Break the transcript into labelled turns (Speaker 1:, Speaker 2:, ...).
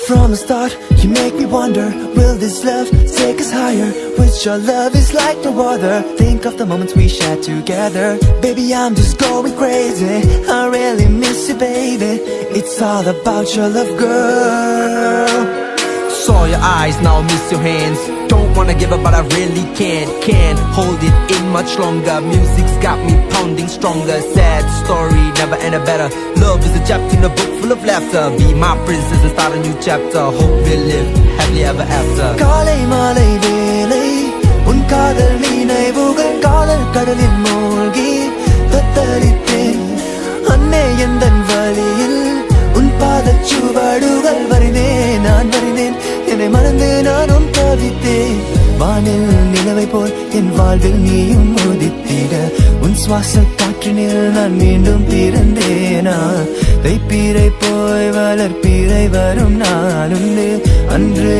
Speaker 1: From the start, you make me wonder, will this love take us higher? Which your love is like no other. Think of the moments we shared together. Baby, I'm just going crazy. I really miss you, baby. It's all about your love, girl.
Speaker 2: Saw your eyes, now miss your hands. Don't wanna give up, but I really can't hold it in much longer. Music's got me pounding stronger. Sad story, never ended better. Love is a chapter in a book full of laughter. Be my princess and start a new chapter. Hope we'll live happily ever after.
Speaker 1: காலை மாலை வேலை உன் காதல் நினைவுகள் காதல் கடலில் மூழ்கி தத்தளித்தேன். அன்னே எந்தன் வழியில் உன் பாதச்சுவடுகள் வரைந்தேன், நான் வரைந்தேன். என்னை மறந்து நானும் தவித்தேன். வானில் நிலவை போல் என் வாழ்வில் நீயும் உதித்திட, உன் சுவாச காற்றினில் நான் மீண்டும் பிறந்தேனா. தைப்பீரை போய் வளர்ப்பீரை வரும் நாளுண்டு அன்று.